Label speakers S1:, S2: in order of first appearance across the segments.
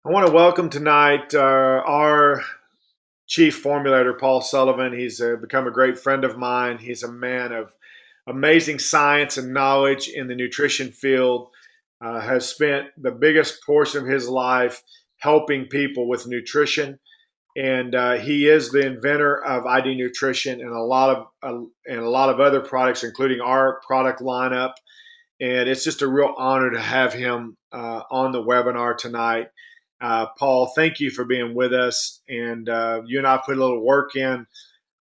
S1: I want to welcome tonight our chief formulator, Paul Sullivan. He's become a great friend of mine. He's a man of amazing science and knowledge in the nutrition field, has spent the biggest portion of his life helping people with nutrition. And he is the inventor of ID Nutrition and a lot of other products, including our product lineup. And it's just a real honor to have him on the webinar tonight. Paul, thank you for being with us. And you and I put a little work in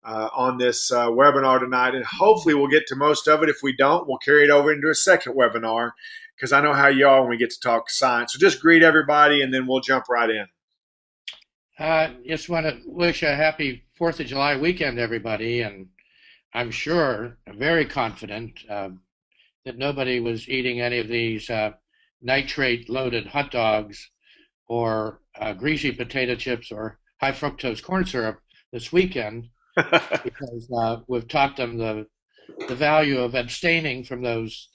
S1: on this webinar tonight, and hopefully we'll get to most of it. If we don't, we'll carry it over into a second webinar because I know how you are when we get to talk science. So just greet everybody, and then we'll jump right in.
S2: Just want to wish a happy 4th of July weekend, everybody. And I'm very confident that nobody was eating any of these nitrate loaded hot dogs or greasy potato chips or high fructose corn syrup this weekend because we've taught them the value of abstaining from those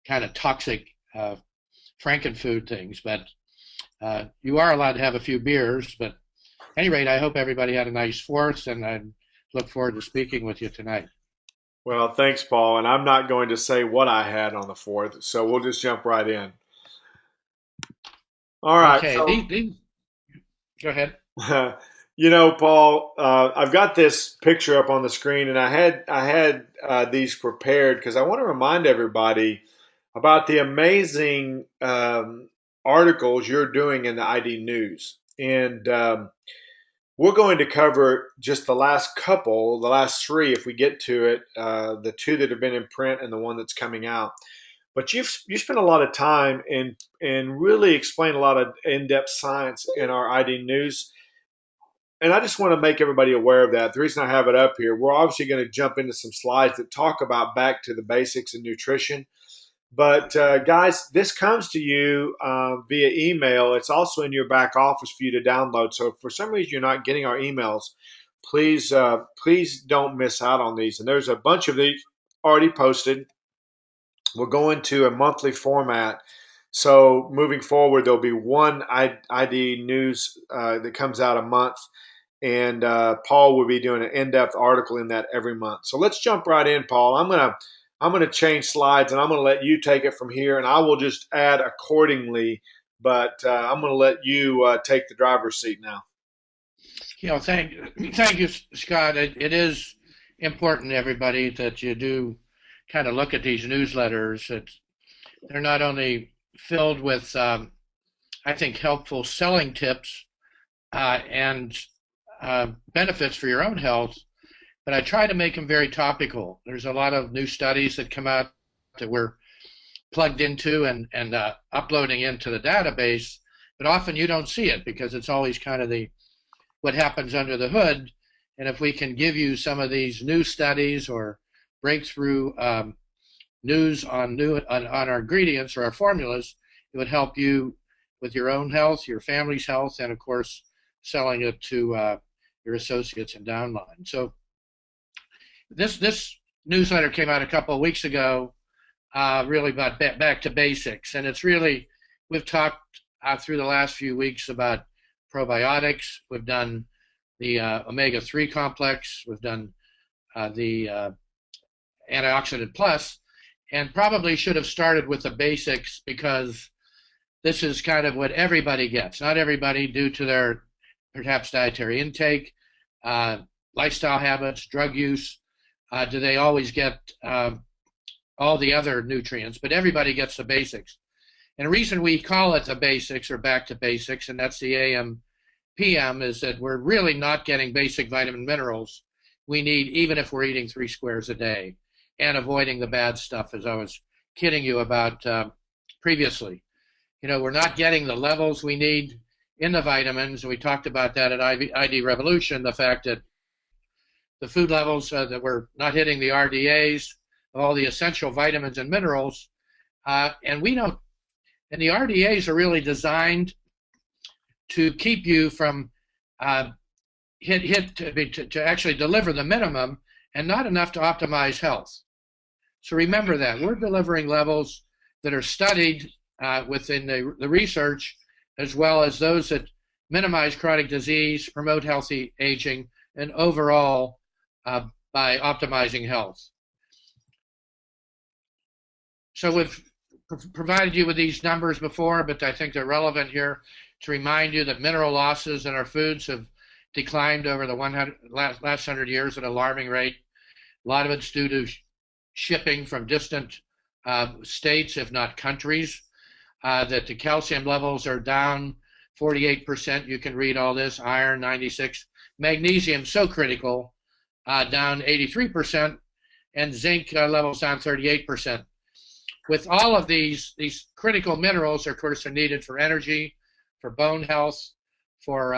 S2: kind of toxic frankenfood things. But you are allowed to have a few beers. But at any rate, I hope everybody had a nice Fourth, and I look forward to speaking with you tonight.
S1: Well, thanks, Paul. And I'm not going to say what I had on the fourth, so we'll just jump right in. All right.
S2: Okay, go ahead.
S1: So, Paul, I've got this picture up on the screen, and I had these prepared because I want to remind everybody about the amazing articles you're doing in the ID News. And we're going to cover just the last three, if we get to it, the two that have been in print and the one that's coming out. But you spent a lot of time and really explain a lot of in-depth science in our ID News, and I just want to make everybody aware of that. The reason I have it up here, we're obviously going to jump into some slides that talk about back to the basics of nutrition. But guys, this comes to you via email. It's also in your back office for you to download. So if for some reason you're not getting our emails, please don't miss out on these. And there's a bunch of these already posted. We're going to a monthly format. So moving forward, there'll be one ID news that comes out a month, and Paul will be doing an in-depth article in that every month. So let's jump right in, Paul. I'm gonna change slides, and I'm gonna let you take it from here, and I will just add accordingly. But I'm gonna let you take the driver's seat now.
S2: Thank you, Scott. It is important, everybody, that you do kind of look at these newsletters. They're not only filled with, I think, helpful selling tips and benefits for your own health, but I try to make them very topical. There's a lot of new studies that come out that we're plugged into and uploading into the database, but often you don't see it because it's always kind of the what happens under the hood. And if we can give you some of these new studies or breakthrough news on our ingredients or our formulas, it would help you with your own health, your family's health, and of course, selling it to your associates and downline. So this newsletter came out a couple of weeks ago, really about back to basics, and it's really we've talked through the last few weeks about probiotics. We've done the omega-3 complex. We've done the antioxidant plus, and probably should have started with the basics because this is kind of what everybody gets. Not everybody, due to their perhaps dietary intake, lifestyle habits, drug use, do they always get all the other nutrients, but everybody gets the basics. And the reason we call it the basics or back to basics, and that's the AM PM, is that we're really not getting basic vitamin minerals we need, even if we're eating 3 squares a day and avoiding the bad stuff, as I was kidding you about previously. We're not getting the levels we need in the vitamins. And we talked about that at ID Revolution, the fact that the food levels that we're not hitting the RDAs, all the essential vitamins and minerals, and we don't. And the RDAs are really designed to keep you from to actually deliver the minimum and not enough to optimize health. So remember that we're delivering levels that are studied within the research as well as those that minimize chronic disease, promote healthy aging, and overall by optimizing health. So we've provided you with these numbers before, but I think they're relevant here to remind you that mineral losses in our foods have declined over the last 100 years at an alarming rate. A lot of it's due to shipping from distant states, if not countries, that the calcium levels are down 48%. You can read all this. Iron, 96. Magnesium, so critical, down 83%. And zinc levels down 38%. With all of these critical minerals, of course, are needed for energy, for bone health, for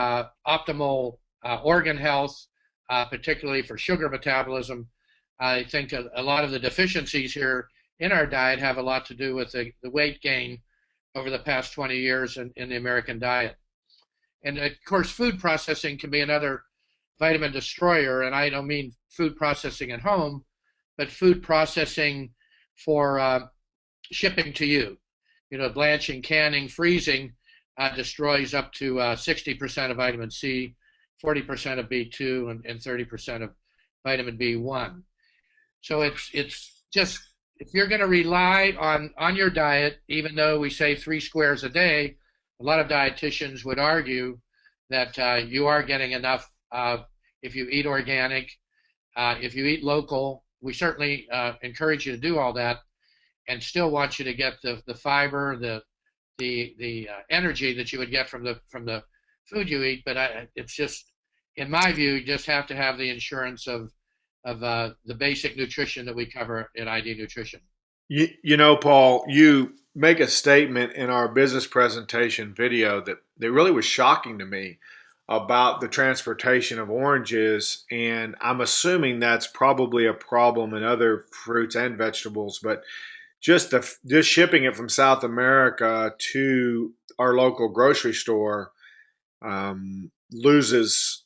S2: optimal organ health, particularly for sugar metabolism. I think a lot of the deficiencies here in our diet have a lot to do with the weight gain over the past 20 years in the American diet. And of course, food processing can be another vitamin destroyer. And I don't mean food processing at home, but food processing for shipping to you. You know, blanching, canning, freezing destroys up to 60% of vitamin C, 40% of B2, and 30% of vitamin B1. So it's just, if you're going to rely on your diet, even though we say 3 squares a day, a lot of dietitians would argue that you are getting enough if you eat organic, if you eat local. We certainly encourage you to do all that, and still want you to get the fiber, the energy that you would get from the food you eat. But it's just, in my view, you just have to have the insurance of the basic nutrition that we cover at ID Nutrition.
S1: You know, Paul, you make a statement in our business presentation video that really was shocking to me about the transportation of oranges, and I'm assuming that's probably a problem in other fruits and vegetables, but just shipping it from South America to our local grocery store loses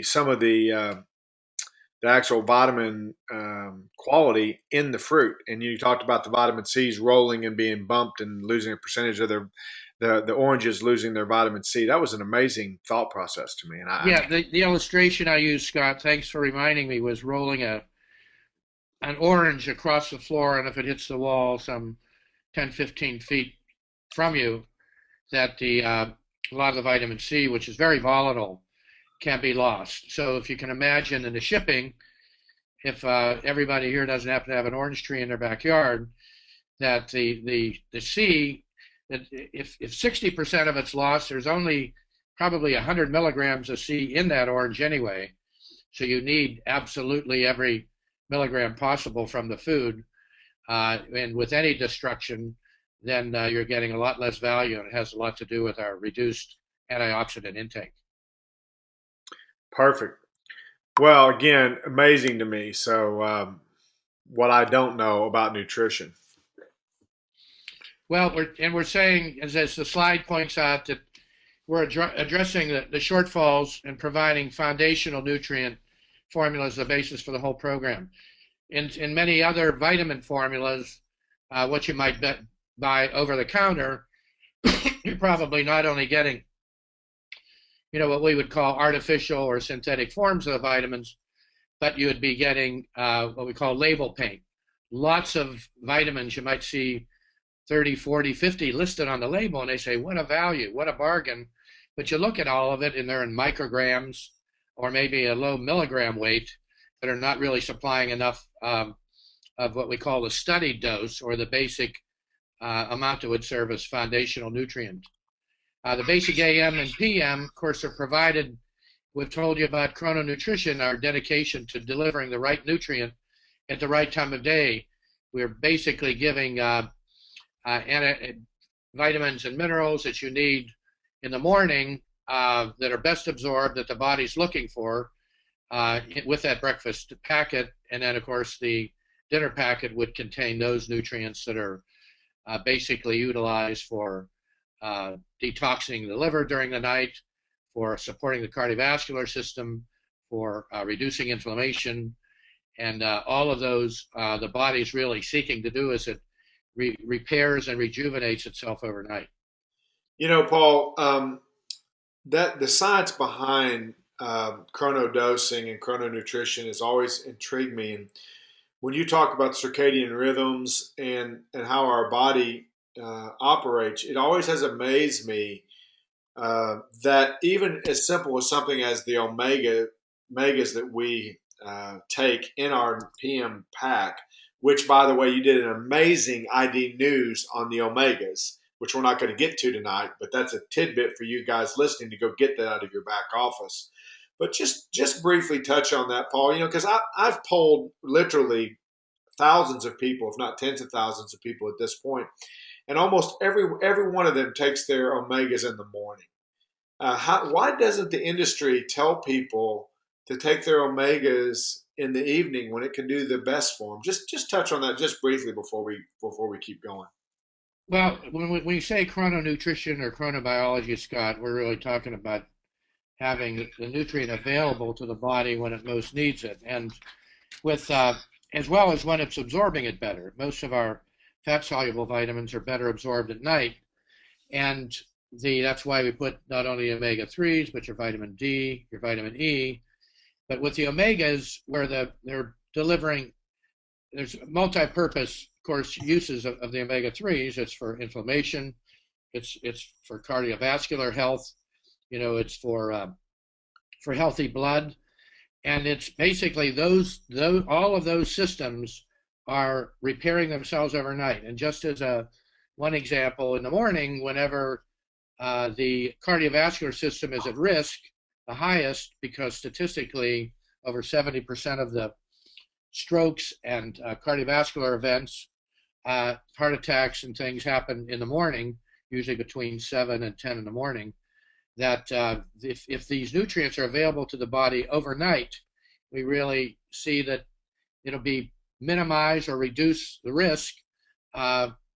S1: some of the actual vitamin quality in the fruit. And you talked about the vitamin C's rolling and being bumped and losing a percentage of the oranges losing their vitamin C. That was an amazing thought process to me.
S2: And the illustration I used, Scott, thanks for reminding me, was rolling an orange across the floor, and if it hits the wall some 10, 15 feet from you, that a lot of the vitamin C, which is very volatile, can be lost. So if you can imagine in the shipping, if everybody here doesn't happen to have an orange tree in their backyard, that the C, that if 60% of it's lost, there's only probably 100 milligrams of C in that orange anyway. So you need absolutely every milligram possible from the food. And with any destruction, then you're getting a lot less value, and it has a lot to do with our reduced antioxidant intake.
S1: Perfect. Well, again, amazing to me. So, what I don't know about nutrition.
S2: Well, we're saying, as the slide points out, that we're addressing the shortfalls and providing foundational nutrient formulas, the basis for the whole program. In many other vitamin formulas, what you might buy over the counter, you're probably not only getting, what we would call artificial or synthetic forms of the vitamins, but you would be getting what we call label paint. Lots of vitamins, you might see 30, 40, 50 listed on the label, and they say, what a value, what a bargain. But you look at all of it, and they're in micrograms or maybe a low milligram weight that are not really supplying enough of what we call the studied dose, or the basic amount that would serve as foundational nutrient. The basic AM and PM, of course, are provided. We've told you about chrononutrition, our dedication to delivering the right nutrient at the right time of day. We're basically giving vitamins and minerals that you need in the morning that are best absorbed, that the body's looking for with that breakfast packet. And then, of course, the dinner packet would contain those nutrients that are basically utilized for detoxing the liver during the night, for supporting the cardiovascular system, for reducing inflammation, and all of those the body's really seeking to do as it repairs and rejuvenates itself overnight.
S1: Paul, that the science behind chrono dosing and chrono nutrition has always intrigued me. And when you talk about circadian rhythms and how our body operates, it always has amazed me that even as simple as something as the omegas that we take in our PM pack, which by the way, you did an amazing ID news on the omegas, which we're not going to get to tonight, but that's a tidbit for you guys listening to go get that out of your back office. But just briefly touch on that, Paul. Because I've polled literally thousands of people, if not tens of thousands of people at this point, and almost every one of them takes their omegas in the morning. Why doesn't the industry tell people to take their omegas in the evening when it can do the best for them? Just touch on that just briefly before we keep going.
S2: Well, when we say chrononutrition or chronobiology, Scott, we're really talking about having the nutrient available to the body when it most needs it, and with as well as when it's absorbing it better. Most of our fat soluble vitamins are better absorbed at night, and that's why we put not only omega 3s, but your vitamin D, your vitamin E. But with the omegas, where they're delivering, there's multi-purpose, of course, uses of the omega 3s. It's for inflammation, it's for cardiovascular health, it's for healthy blood, and it's basically those all of those systems are repairing themselves overnight. And just as one example, in the morning, whenever the cardiovascular system is at risk, the highest, because statistically over 70% of the strokes and cardiovascular events, heart attacks and things happen in the morning, usually between 7 and 10 in the morning, that if these nutrients are available to the body overnight, we really see that it'll be minimize or reduce the risk,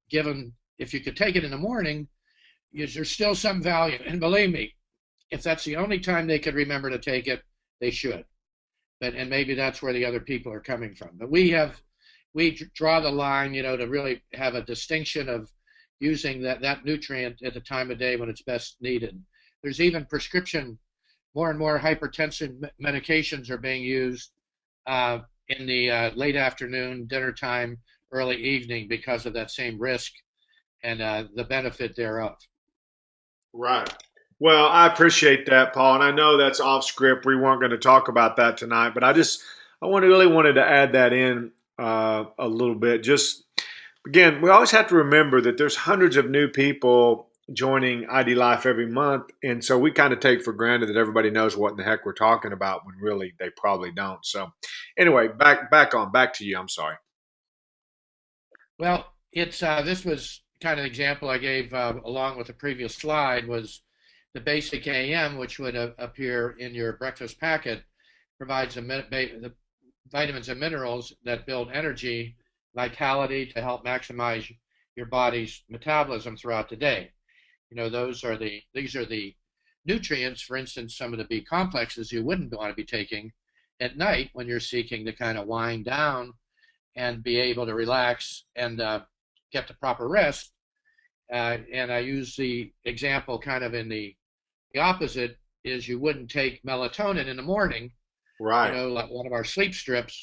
S2: given if you could take it in the morning, there's still some value. And believe me, if that's the only time they could remember to take it, they should. And maybe that's where the other people are coming from. But we draw the line, to really have a distinction of using that nutrient at the time of day when it's best needed. There's even prescription, more and more hypertension medications are being used in the late afternoon, dinner time, early evening because of that same risk and the benefit thereof.
S1: Right. Well, I appreciate that, Paul, and I know that's off script. We weren't going to talk about that tonight, but really wanted to add that in a little bit. Just again, we always have to remember that there's hundreds of new people joining ID Life every month, and so we kind of take for granted that everybody knows what in the heck we're talking about when really they probably don't. So, anyway, back to you. I'm sorry.
S2: Well, it's this was kind of an example I gave along with the previous slide was the basic AM, which would appear in your breakfast packet, provides the vitamins and minerals that build energy, vitality to help maximize your body's metabolism throughout the day. These are the nutrients, for instance, some of the B complexes you wouldn't want to be taking at night when you're seeking to kind of wind down and be able to relax and get the proper rest. And I use the example kind of in the opposite is you wouldn't take melatonin in the morning,
S1: Right.
S2: like one of our sleep strips,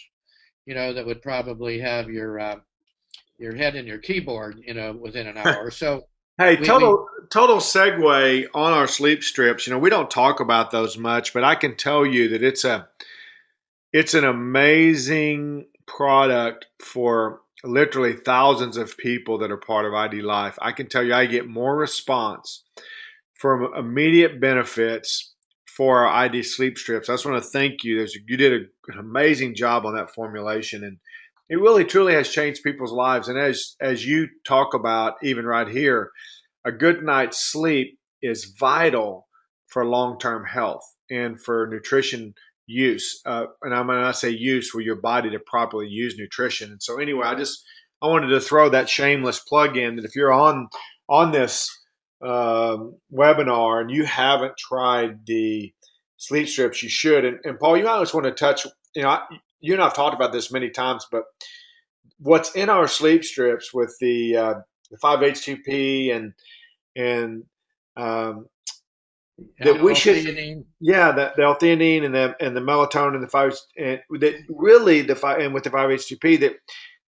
S2: that would probably have your head in your keyboard, within an hour. So
S1: Hey,
S2: we
S1: total segue on our sleep strips. We don't talk about those much, but I can tell you that it's an amazing product for literally thousands of people that are part of ID Life. I can tell you I get more response from immediate benefits for our ID sleep strips. I just want to thank you. You did an amazing job on that formulation, and it really truly has changed people's lives. And as you talk about, even right here, a good night's sleep is vital for long-term health and for nutrition use. And when I say use, for your body to properly use nutrition. And so anyway, I wanted to throw that shameless plug in that if you're on this webinar and you haven't tried the sleep strips, you should. And Paul, you always want to touch. You and I've talked about this many times, but what's in our sleep strips with the 5-HTP and um, that we should,
S2: L-theanine.
S1: yeah, the L-theanine and the melatonin, the five, and that really the five, and with the 5-HTP,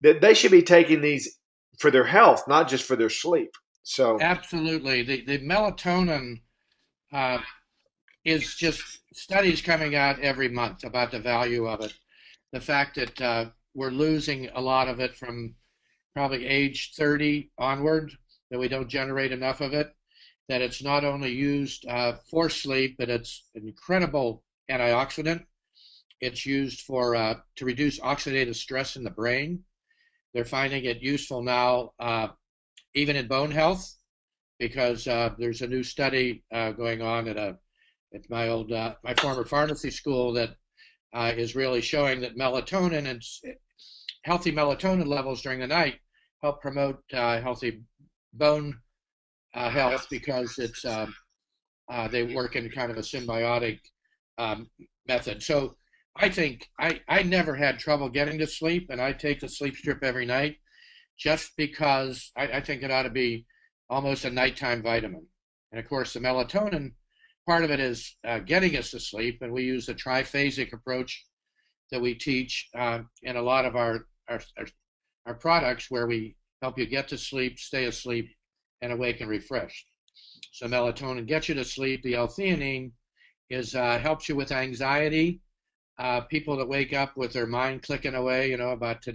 S1: that they should be taking these for their health, not just for their sleep. So
S2: Absolutely. The melatonin uh, is just studies coming out every month about the value of it. The fact that we're losing a lot of it from probably age 30 onward, that we don't generate enough of it, that it's not only used for sleep, but it's an incredible antioxidant. It's used for to reduce oxidative stress in the brain. They're finding it useful now, even in bone health, because there's a new study going on at my former pharmacy school that is really showing that melatonin and healthy melatonin levels during the night help promote healthy bone health, because it's they work in kind of a symbiotic um, method. So I think I never had trouble getting to sleep, and I take the sleep strip every night just because I think it ought to be almost a nighttime vitamin. And of course, the melatonin part of it is getting us to sleep, and we use the triphasic approach that we teach in a lot of our products, where we help you get to sleep, stay asleep, and awake and refreshed. So melatonin gets you to sleep. The L-theanine is helps you with anxiety. People that wake up with their mind clicking away, about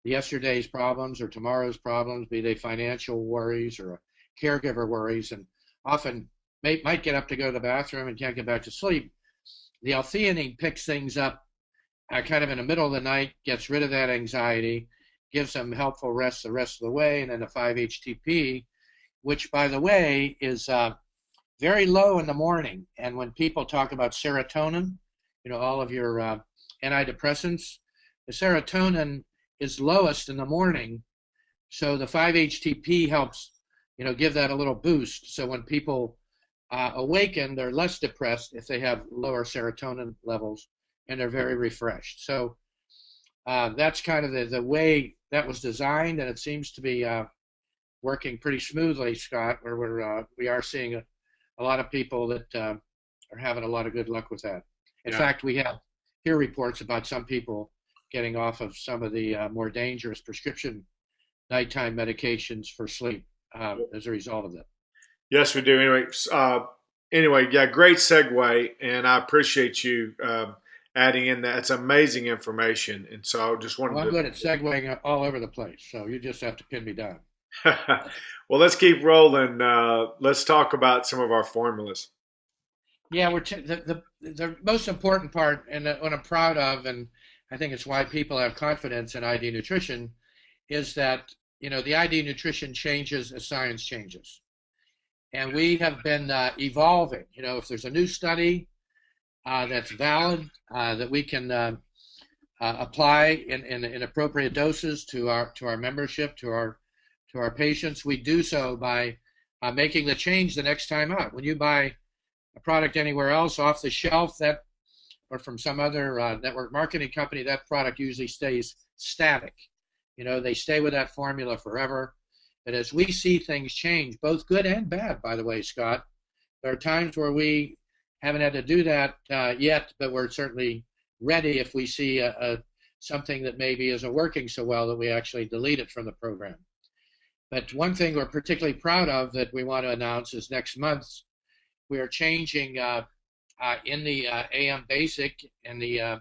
S2: yesterday's problems or tomorrow's problems, be they financial worries or caregiver worries, and often might get up to go to the bathroom and can't get back to sleep. The L-theanine picks things up kind of in the middle of the night, gets rid of that anxiety, gives them helpful rest the rest of the way, and then the 5-HTP, which, by the way, is very low in the morning. And when people talk about serotonin, all of your antidepressants, the serotonin is lowest in the morning. So the 5-HTP helps, give that a little boost. So when people awaken, they're less depressed if they have lower serotonin levels, and they're very refreshed. So that's kind of the way that was designed, and it seems to be working pretty smoothly, Scott, where we are seeing a lot of people that are having a lot of good luck with that. In
S1: yeah,
S2: fact, we have hear reports about some people getting off of some of the more dangerous prescription nighttime medications for sleep as a result of that.
S1: yes, we do. Anyway, yeah, great segue, and I appreciate you adding in that. It's amazing information, and so I just
S2: Well,
S1: wanted
S2: I'm
S1: to.
S2: good at segueing all over the place, so you just have to pin me down.
S1: Well, let's keep rolling. Let's talk about some of our formulas.
S2: Yeah, the most important part, and what I'm proud of, and I think it's why people have confidence in ID Nutrition, is that the ID Nutrition changes as science changes, and we have been evolving. If there's a new study that's valid, that we can apply in appropriate doses to our membership, to our patients, we do so by making the change the next time out. When you buy a product anywhere else off the shelf, that or from some other network marketing company, that product usually stays static. They stay with that formula forever. But as we see things change, both good and bad, by the way, Scott, there are times where we haven't had to do that yet, but we're certainly ready if we see something that maybe isn't working so well that we actually delete it from the program. But one thing we're particularly proud of that we want to announce is next month we are changing in the AM Basic and the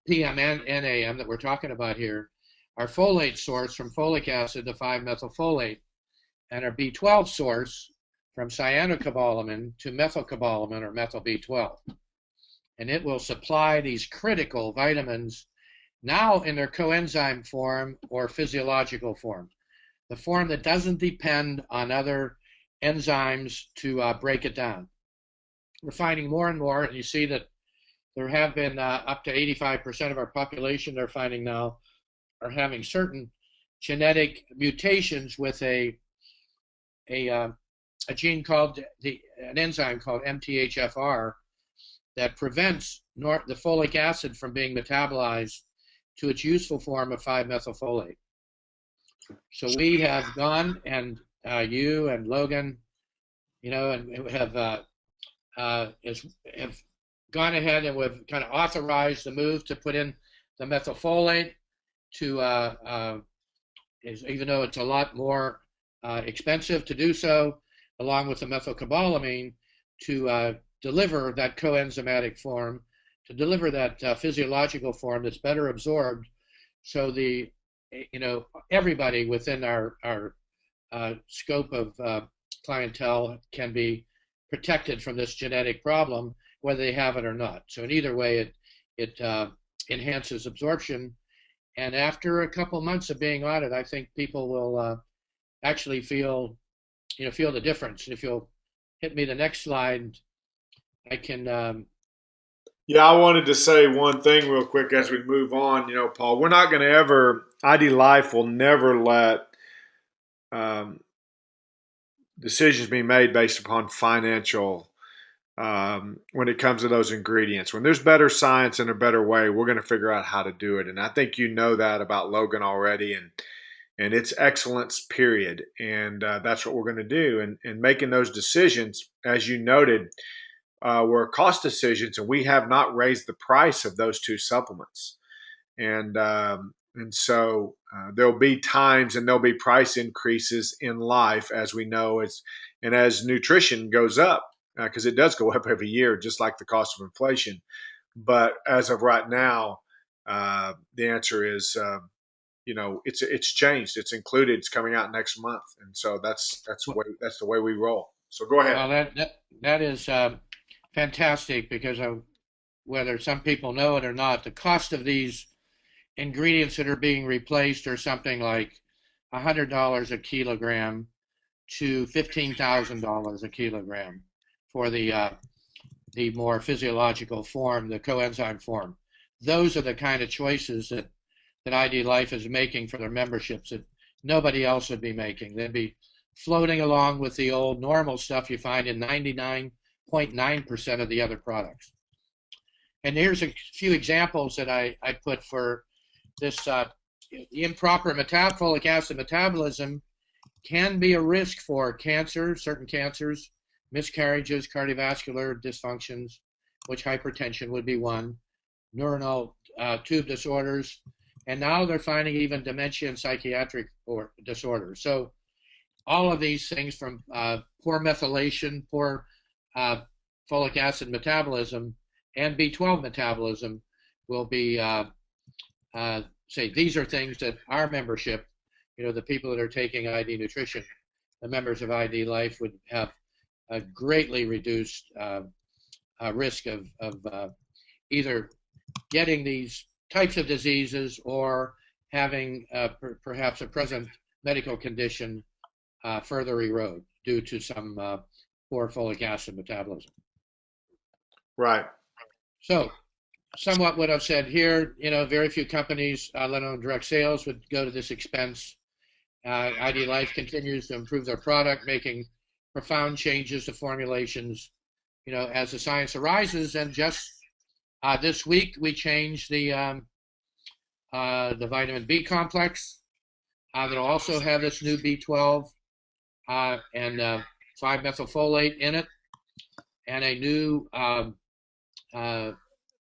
S2: PM and AM that we're talking about here, our folate source from folic acid to 5-methylfolate, and our B12 source from cyanocobalamin to methylcobalamin or methyl B12. And it will supply these critical vitamins now in their coenzyme form or physiological form, the form that doesn't depend on other enzymes to break it down. We're finding more and more, and you see that there have been up to 85% of our population they're finding now are having certain genetic mutations with a gene called an enzyme called MTHFR that prevents the folic acid from being metabolized to its useful form of 5-methylfolate. So we have gone and you and Logan, and have gone ahead and we've kind of authorized the move to put in the methylfolate to, even though it's a lot more expensive to do so, along with the methylcobalamin, to deliver that coenzymatic form, to deliver that physiological form that's better absorbed, so everybody within our scope of clientele can be protected from this genetic problem, whether they have it or not. So in either way, it enhances absorption. And after a couple months of being on it, I think people will actually feel the difference. And if you'll hit me the next slide, I can.
S1: Yeah, I wanted to say one thing real quick as we move on. Paul, we're not going to ever, ID Life will never let um, decisions be made based upon financial when it comes to those ingredients. When there's better science and a better way, we're going to figure out how to do it. And I think you know that about Logan already, and it's excellence, period. And that's what we're going to do. And making those decisions, as you noted, were cost decisions, and we have not raised the price of those two supplements. And so there'll be times and there'll be price increases in life, as we know, as nutrition goes up, because it does go up every year, just like the cost of inflation. But as of right now, the answer is, it's changed. It's included. It's coming out next month, and so that's the way we roll. So go ahead.
S2: Well, that is fantastic, because whether some people know it or not, the cost of these ingredients that are being replaced are something like $100 a kilogram to $15,000 a kilogram for the more physiological form, the coenzyme form. Those are the kind of choices that ID Life is making for their memberships that nobody else would be making. They'd be floating along with the old normal stuff you find in 99.9% of the other products. And here's a few examples that I put for this. Improper folic acid metabolism can be a risk for cancer, certain cancers, miscarriages, cardiovascular dysfunctions, which hypertension would be one, neuronal tube disorders, and now they're finding even dementia and psychiatric disorders. So all of these things, from poor methylation, poor folic acid metabolism, and B12 metabolism, will be, say, these are things that our membership, the people that are taking ID Nutrition, the members of ID Life, would have a greatly reduced risk of either getting these types of diseases or having perhaps a present medical condition further erode due to some poor folic acid metabolism.
S1: Right.
S2: So, somewhat what I've said here, very few companies, let alone direct sales, would go to this expense. ID Life continues to improve their product, making profound changes to formulations, as the science arises. And just this week, we changed the vitamin B complex that'll also have this new B12 and 5-methylfolate in it, and a new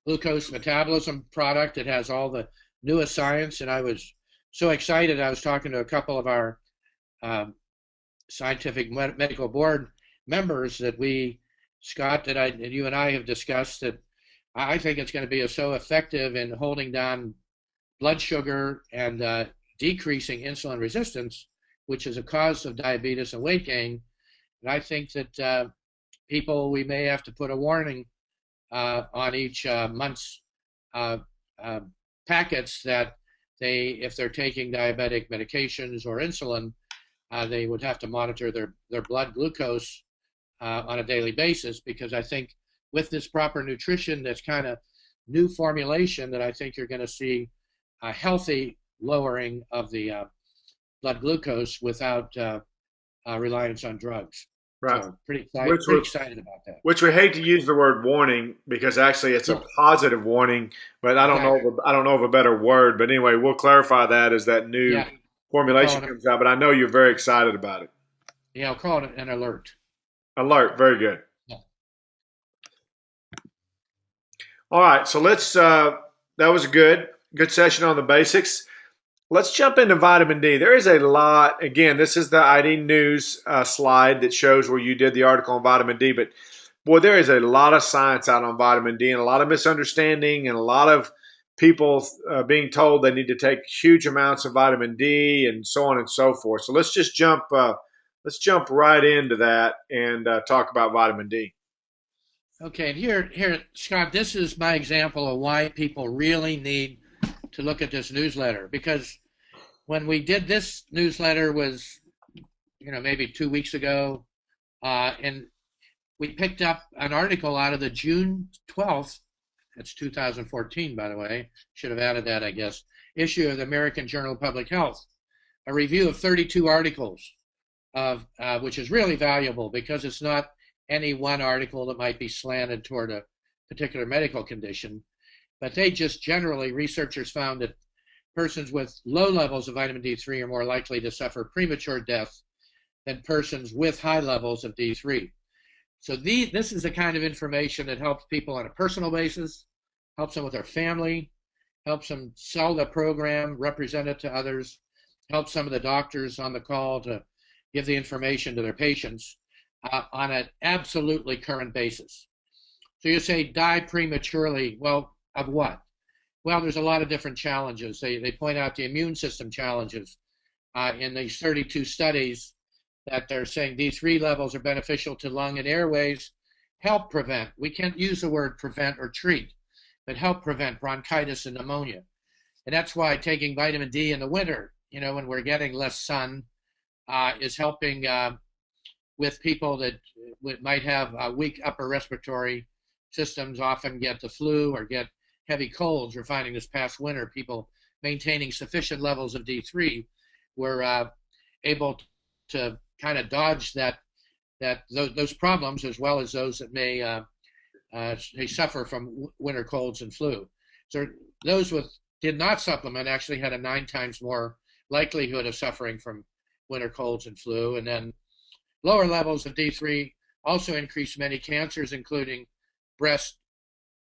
S2: glucose metabolism product that has all the newest science. And I was so excited. I was talking to a couple of our scientific medical board members that Scott, that you and I have discussed, that I think it's going to be so effective in holding down blood sugar and decreasing insulin resistance, which is a cause of diabetes and weight gain. And I think that we may have to put a warning on each month's packets that if they're taking diabetic medications or insulin, they would have to monitor their blood glucose on a daily basis, because I think with this proper nutrition, that's kind of new formulation, that I think you're going to see a healthy lowering of the blood glucose without reliance on drugs.
S1: Right.
S2: So pretty excited about that.
S1: Which we hate to use the word warning, because actually it's a positive warning, but I don't know of a better word. But anyway, we'll clarify that as that new formulation comes out. But I know you're very excited about it.
S2: Yeah, I'll call it an alert.
S1: Alert. Very good.
S2: Yeah.
S1: All right. So that was a good session on the basics. Let's jump into vitamin D. There is a lot. Again, this is the ID News slide that shows where you did the article on vitamin D. But boy, there is a lot of science out on vitamin D and a lot of misunderstanding and a lot of people being told they need to take huge amounts of vitamin D and so on and so forth. So let's just jump. Let's jump right into that and talk about vitamin D.
S2: Okay, and here, Scott, this is my example of why people really need to look at this newsletter. Because when we did this newsletter was, maybe 2 weeks ago, and we picked up an article out of the June 12th, that's 2014, by the way, should have added that, I guess, issue of the American Journal of Public Health, a review of 32 articles, which is really valuable because it's not any one article that might be slanted toward a particular medical condition, but they just generally, researchers found that persons with low levels of vitamin D3 are more likely to suffer premature death than persons with high levels of D3. So this is the kind of information that helps people on a personal basis, helps them with their family, helps them sell the program, represent it to others, helps some of the doctors on the call to give the information to their patients on an absolutely current basis. So you say die prematurely. Well, of what? Well, there's a lot of different challenges. They point out the immune system challenges in these 32 studies that they're saying D3 levels are beneficial to lung and airways, help prevent. We can't use the word prevent or treat, but help prevent bronchitis and pneumonia. And that's why taking vitamin D in the winter, when we're getting less sun, is helping with people that might have weak upper respiratory systems, often get the flu or get heavy colds. We're finding this past winter, people maintaining sufficient levels of D3 were able to kind of dodge those problems, as well as those that may suffer from winter colds and flu. So those did not supplement actually had a 9 times more likelihood of suffering from winter colds and flu. And then lower levels of D3 also increase many cancers, including breast,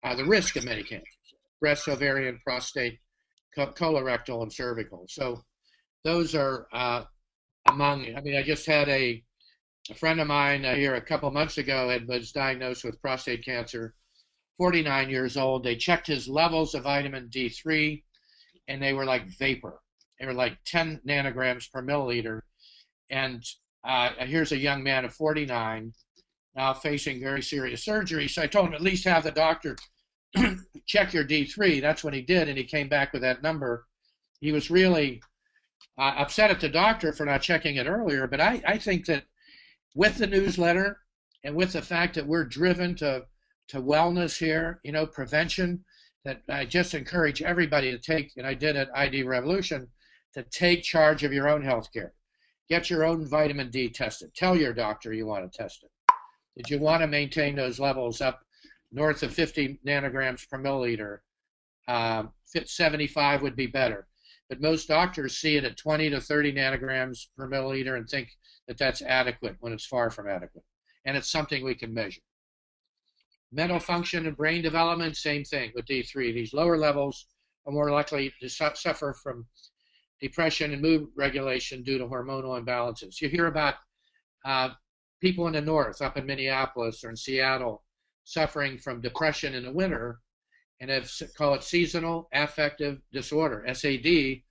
S2: the risk of many cancers, breast, ovarian, prostate, colorectal, and cervical. So those are I just had a friend of mine here a couple months ago was diagnosed with prostate cancer, 49 years old. They checked his levels of vitamin D3 and they were like vapor. They were like 10 nanograms per milliliter. And here's a young man of 49 now facing very serious surgery. So I told him at least have the doctor check your D3. That's what he did, and he came back with that number. He was really upset at the doctor for not checking it earlier, but I think that with the newsletter and with the fact that we're driven to wellness here, prevention, that I just encourage everybody to take, and I did at ID Revolution, to take charge of your own health care. Get your own vitamin D tested. Tell your doctor you want to test it. Did you want to maintain those levels up north of 50 nanograms per milliliter? 75 would be better. But most doctors see it at 20 to 30 nanograms per milliliter and think that that's adequate when it's far from adequate. And it's something we can measure. Mental function and brain development, same thing with D3. These lower levels are more likely to suffer from depression and mood regulation due to hormonal imbalances. You hear about people in the north, up in Minneapolis or in Seattle, suffering from depression in the winter, and have called it seasonal affective disorder, SAD,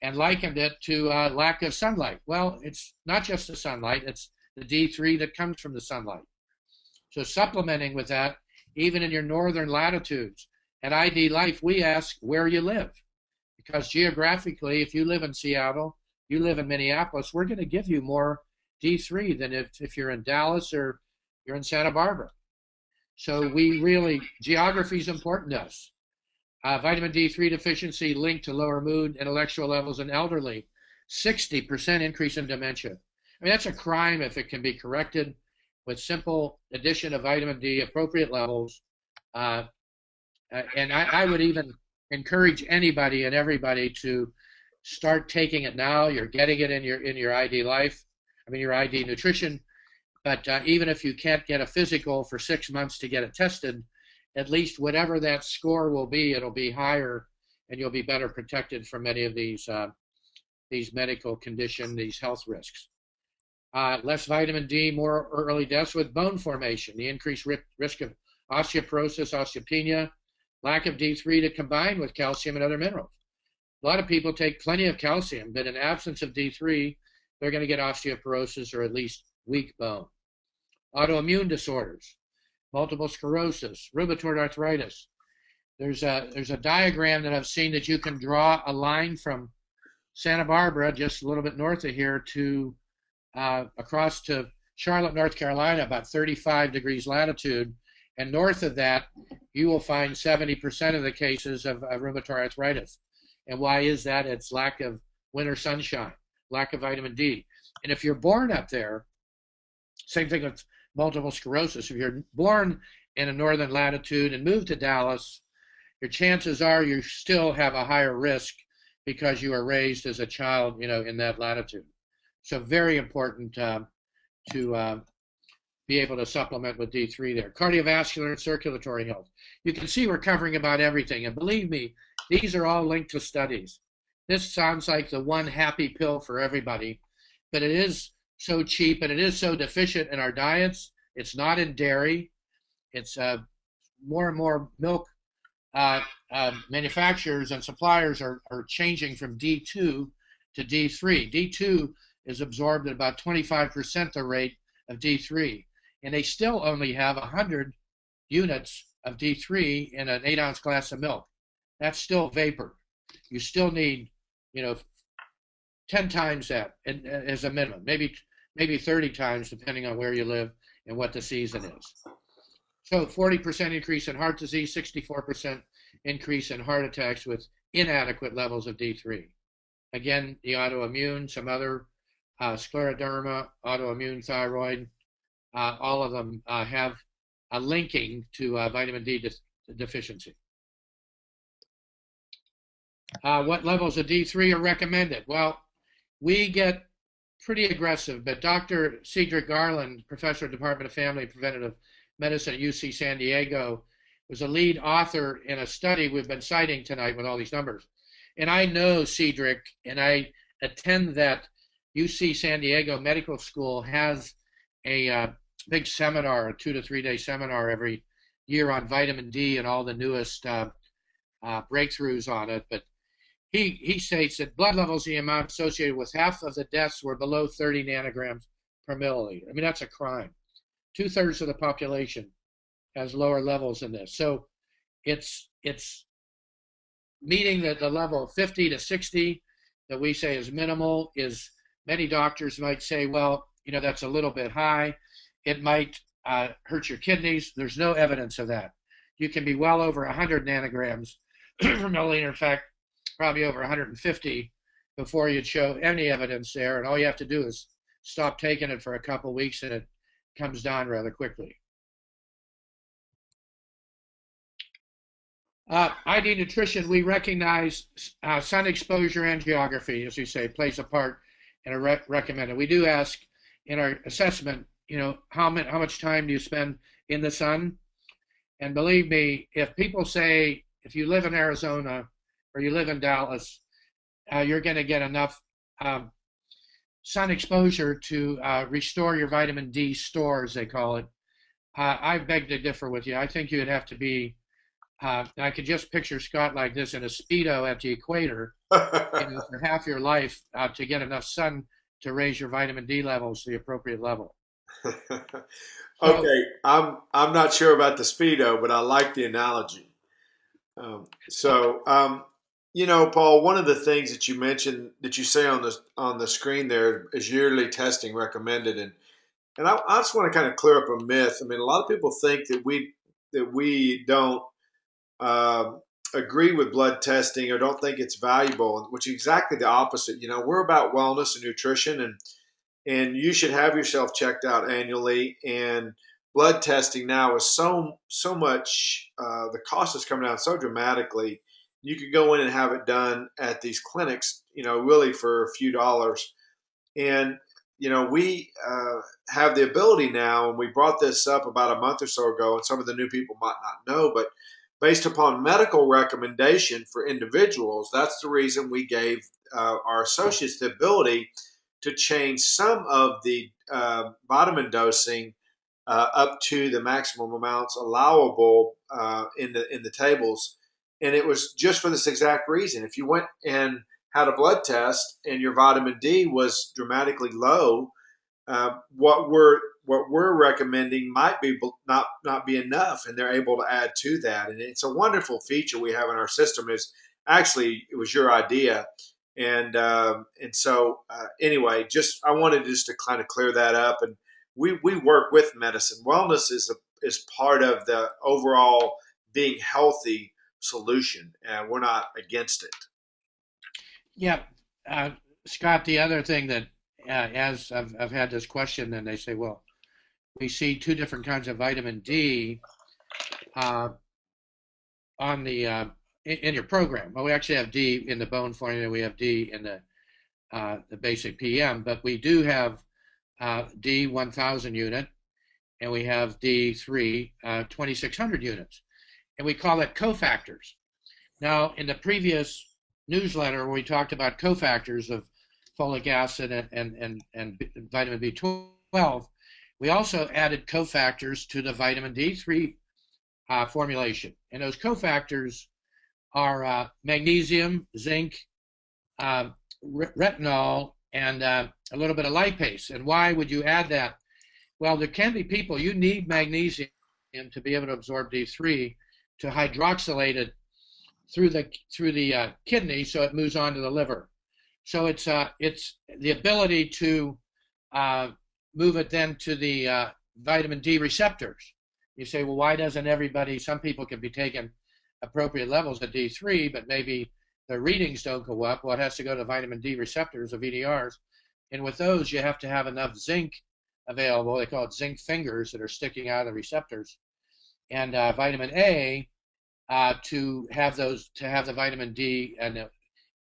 S2: and likened it to lack of sunlight. Well, it's not just the sunlight, it's the D3 that comes from the sunlight. So supplementing with that, even in your northern latitudes. At ID Life, we ask where you live. Because geographically, if you live in Seattle, you live in Minneapolis, we're going to give you more D3 than if you're in Dallas or you're in Santa Barbara. So geography is important to us. Vitamin D3 deficiency linked to lower mood, intellectual levels in elderly, 60% increase in dementia. I mean, that's a crime if it can be corrected with simple addition of vitamin D, appropriate levels. And I would even encourage anybody and everybody to start taking it now. You're getting it in your ID Life. I mean, your ID nutrition. But even if you can't get a physical for 6 months to get it tested, at least whatever that score will be, it'll be higher, and you'll be better protected from many of these medical condition, these health risks. Less vitamin D, more early deaths with bone formation, the increased risk of osteoporosis, osteopenia, lack of D3 to combine with calcium and other minerals. A lot of people take plenty of calcium, but in absence of D3, they're going to get osteoporosis or at least weak bone. Autoimmune disorders, multiple sclerosis, rheumatoid arthritis. There's a diagram that I've seen that you can draw a line from Santa Barbara, just a little bit north of here, to across to Charlotte, North Carolina, about 35 degrees latitude. And north of that, you will find 70% of the cases of rheumatoid arthritis. And why is that? It's lack of winter sunshine, lack of vitamin D. And if you're born up there, same thing with multiple sclerosis. If you're born in a northern latitude and move to Dallas, your chances are you still have a higher risk because you were raised as a child, in that latitude. So very important to be able to supplement with D3 there. Cardiovascular and circulatory health. You can see we're covering about everything. And believe me, these are all linked to studies. This sounds like the one happy pill for everybody, but it is so cheap and it is so deficient in our diets. It's not in dairy. It's more and more milk manufacturers and suppliers are changing from D2 to D3. D2 is absorbed at about 25% the rate of D3, and they still only have 100 units of D3 in an 8-ounce glass of milk. That's still vapor. You still need, 10 times that as a minimum, maybe 30 times depending on where you live and what the season is. So 40% increase in heart disease, 64% increase in heart attacks with inadequate levels of D3. Again, the autoimmune, some other scleroderma, autoimmune thyroid, all of them have a linking to vitamin D deficiency. What levels of D3 are recommended? Well, we get pretty aggressive, but Dr. Cedric Garland, professor of Department of Family and Preventative Medicine at UC San Diego, was a lead author in a study we've been citing tonight with all these numbers. And I know Cedric, and I attend that UC San Diego Medical School has a big seminar, a 2 to 3 day seminar every year on vitamin D and all the newest breakthroughs on it. But he states that blood levels, the amount associated with half of the deaths were below 30 nanograms per milliliter. I mean, that's a crime. 2/3 of the population has lower levels than this. So it's meeting the level of 50 to 60 that we say is minimal. Is many doctors might say, well, that's a little bit high. It might hurt your kidneys. There's no evidence of that. You can be well over 100 nanograms per milliliter. In fact, probably over 150 before you'd show any evidence there. And all you have to do is stop taking it for a couple of weeks and it comes down rather quickly. ID nutrition, we recognize sun exposure and geography, as you say, plays a part in a recommended. We do ask in our assessment, how much time do you spend in the sun? And believe me, if people say, if you live in Arizona or you live in Dallas, you're going to get enough sun exposure to restore your vitamin D stores, they call it. I beg to differ with you. I think you'd have to be, I could just picture Scott like this in a Speedo at the equator for half your life to get enough sun to raise your vitamin D levels to the appropriate level.
S1: Okay, I'm not sure about the Speedo, but I like the analogy. Paul, one of the things that you mentioned that you say on the screen there is yearly testing recommended, and I just want to kind of clear up a myth. I mean, a lot of people think that we don't agree with blood testing or don't think it's valuable, which is exactly the opposite. We're about wellness and nutrition, and you should have yourself checked out annually. And blood testing now is so much. The cost is coming down so dramatically. You could go in and have it done at these clinics, really for a few dollars. And we have the ability now, and we brought this up about a month or so ago, and some of the new people might not know, but based upon medical recommendation for individuals, that's the reason we gave our associates the ability to change some of the vitamin dosing up to the maximum amounts allowable in the tables, and it was just for this exact reason. If you went and had a blood test and your vitamin D was dramatically low, what we're recommending might be not be enough, and they're able to add to that. And it's a wonderful feature we have in our system. Is actually it was your idea, and so anyway, just I wanted just to kind of clear that up. And we work with medicine. Wellness is part of the overall being healthy solution, and we're not against it.
S2: Yeah, Scott, the other thing that, as I've had this question, and they say, well, we see two different kinds of vitamin D uh, on in your program. Well, we actually have D in the bone formula, we have D in the basic PM, but we do have D 1000 unit, and we have D3 2600 units, and we call it cofactors. Now, in the previous newsletter where we talked about cofactors of folic acid and vitamin B12, we also added cofactors to the vitamin D3 formulation. And those cofactors are magnesium, zinc, retinol, and a little bit of lipase. And why would you add that? Well, there can be people, you need magnesium to be able to absorb D3 to hydroxylate it through the kidney, so it moves on to the liver. So it's the ability to move it then to the vitamin D receptors. You say, well, why doesn't everybody? Some people can be taking appropriate levels of D3, but maybe their readings don't go up. Well, it has to go to vitamin D receptors, the VDRs, and with those, you have to have enough zinc available. They call it zinc fingers that are sticking out of the receptors, and vitamin A. To have the vitamin D and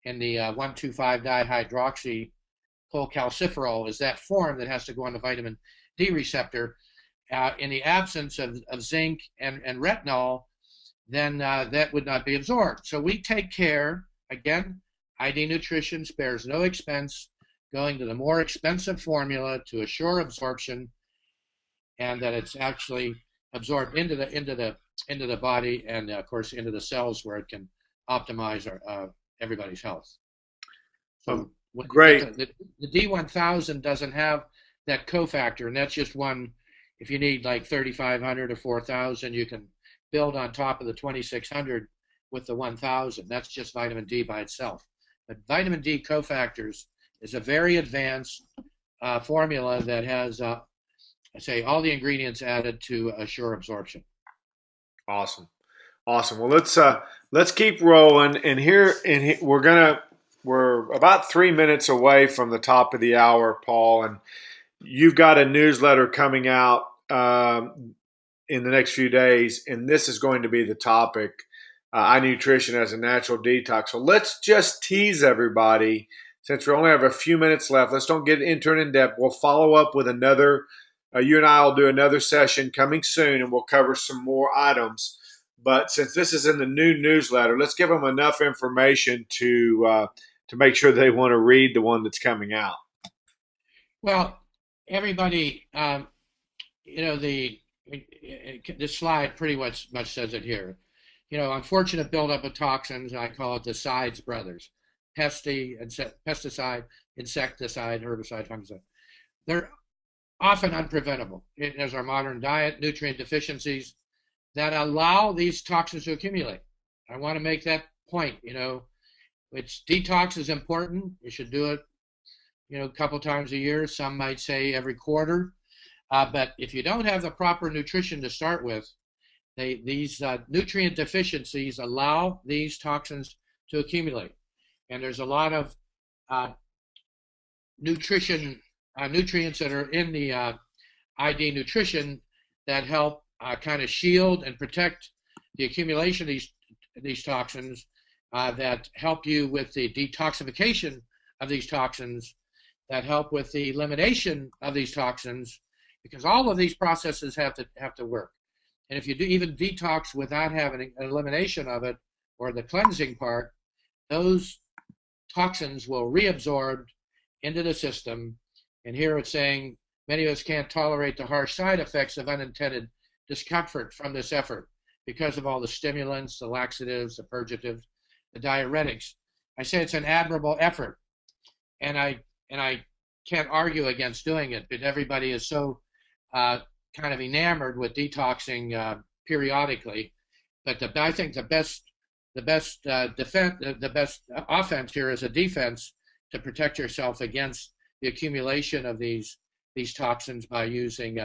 S2: in the 1,2,5-dihydroxy cholecalciferol is that form that has to go on the vitamin D receptor. In the absence of zinc and retinol, then that would not be absorbed. So we take care, again, ID Nutrition spares no expense, going to the more expensive formula to assure absorption, and that it's actually absorbed into the body, and of course into the cells where it can optimize everybody's health. So
S1: great.
S2: The D1000 doesn't have that cofactor, and that's just one. If you need like 3,500 or 4,000, you can build on top of the 2,600 with the 1,000. That's just vitamin D by itself. But vitamin D cofactors is a very advanced formula that has, I say, all the ingredients added to assure absorption.
S1: Awesome. Well, let's keep rolling. And here we're about 3 minutes away from the top of the hour, Paul, and you've got a newsletter coming out in the next few days, and this is going to be the topic: iNutrition as a natural detox. So let's just tease everybody, since we only have a few minutes left. Let's don't get into it in depth. We'll follow up with another. You and I will do another session coming soon, and we'll cover some more items. But since this is in the new newsletter, let's give them enough information to make sure they want to read the one that's coming out.
S2: Well, everybody, this slide pretty much says it here. Unfortunate buildup of toxins. I call it the SIDES brothers: pesticide, insecticide, herbicide, fungicide. They're often unpreventable. There's our modern diet, nutrient deficiencies that allow these toxins to accumulate. I want to make that point. Detox is important. You should do it, a couple times a year. Some might say every quarter. But if you don't have the proper nutrition to start with, these nutrient deficiencies allow these toxins to accumulate. And there's a lot of nutrients that are in the ID Nutrition that help kind of shield and protect the accumulation of these toxins, that help you with the detoxification of these toxins, that help with the elimination of these toxins, because all of these processes have to work. And if you do even detox without having an elimination of it or the cleansing part, those toxins will reabsorb into the system. And here it's saying many of us can't tolerate the harsh side effects of unintended discomfort from this effort because of all the stimulants, the laxatives, the purgatives, the diuretics. I say it's an admirable effort, and I can't argue against doing it, but everybody is so uh, kind of enamored with detoxing periodically. But I think the best defense, the best offense here is a defense to protect yourself against the accumulation of these toxins by using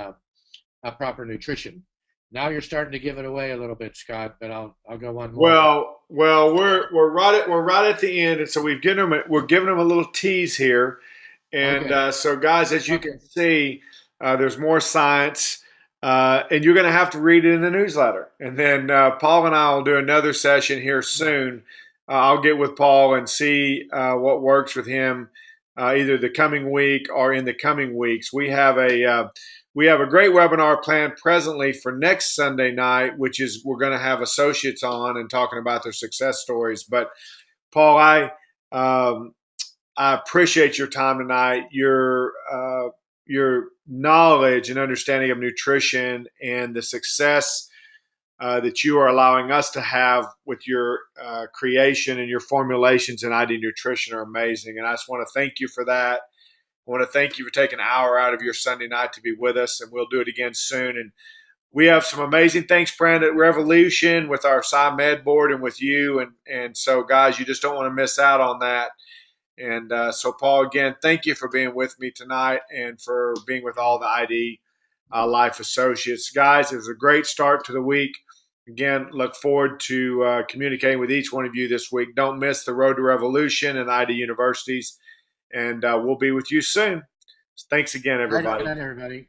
S2: proper nutrition. Now you're starting to give it away a little bit, Scott, but I'll go one more.
S1: Well, we're right at the end, and so we're giving them a little tease here. And
S2: Okay.
S1: so, guys, as you
S2: Okay.
S1: can see, there's more science, and you're going to have to read it in the newsletter. And then Paul and I will do another session here soon. I'll get with Paul and see what works with him, either the coming week or in the coming weeks. We have a great webinar planned presently for next Sunday night, which is we're going to have associates on and talking about their success stories. But Paul, um, I appreciate your time tonight, your knowledge and understanding of nutrition and the success that you are allowing us to have with your creation and your formulations in ID Nutrition are amazing. And I just want to thank you for that. I want to thank you for taking an hour out of your Sunday night to be with us, and we'll do it again soon. And we have some amazing things planned at Revolution with our SciMed board and with you. And so, guys, you just don't want to miss out on that. And so, Paul, again, thank you for being with me tonight and for being with all the ID Life Associates. Guys, it was a great start to the week. Again, look forward to communicating with each one of you this week. Don't miss the Road to Revolution and ID Universities. And we'll be with you soon. Thanks again,
S2: Right
S1: everybody.
S2: on, everybody.